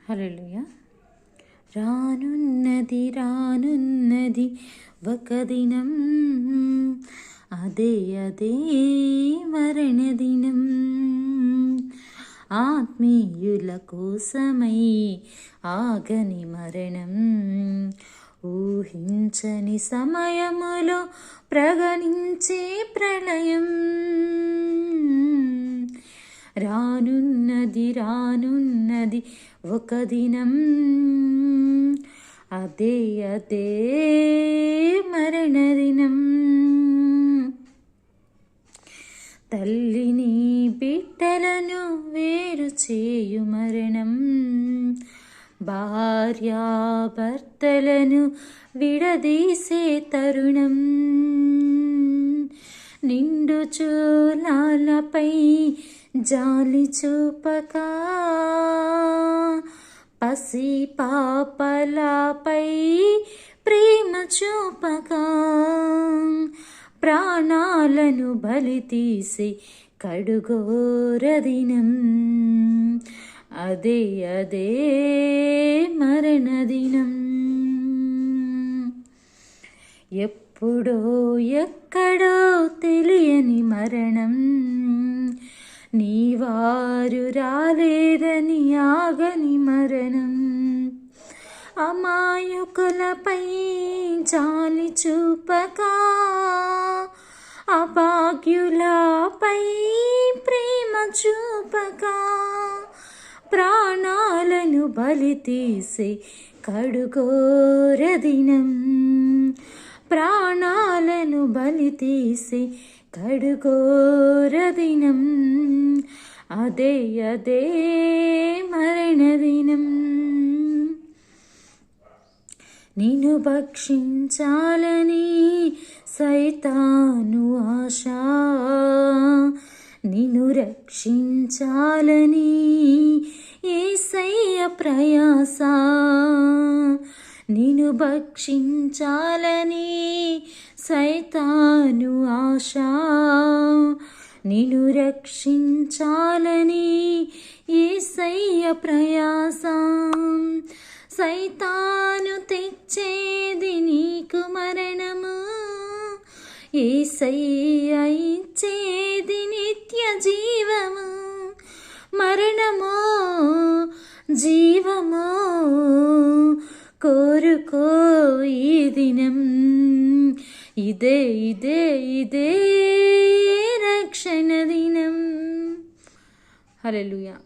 హల్లెలూయా. రానున్నది రానున్నది ఒక దినం, అదే అదే మరణదినం. ఆత్మీయుల కోసమై ఆగని మరణం, ఊహించని సమయములో ప్రగణించే ప్రళయం. రానున్నది రానున్నది ఒక దినం, అదే అదే మరణదినం. తల్లిని బిడ్డలను వేరు చేయు మరణం, భార్యాభర్తలను విడదీసే తరుణం. నిండు చూలాలపై జాలి చూపక, పసి పాపలపై ప్రేమ చూపక, ప్రాణాలను బలి తీసి కడుగోరదినం, అదే అదే మరణదినం. ఎప్పుడో ఎక్కడో తెలియని మరణం, నీ వారు రాలేదని ఆగని మరణం. అమాయకులపై జాలి చూపక, అభాగ్యులపై ప్రేమ చూపక, ప్రాణాలను బలి తీసే కడుగోరదినం, ప్రాణాలను బలి తీసే కడుగోరదినం, అదే అదే మరణదినం. నిన్ను భక్షించాలని సైతాను ఆశ, నిన్ను రక్షించాలని యేసయ్య ప్రయాస. నిన్ను భక్షించాలని సైతాను ఆశ, నిన్ను రక్షించాలని యేసయ్య ప్రయాస. సైతాను తెచ్చేది నీకు మరణము, యేసయ్య ఇచ్చేది నిత్య జీవము. మరణమో జీవమో కోరుకో ఈ దినం, ఇదే ఇదే ఇదే రక్షణ దినం. హల్లెలూయా.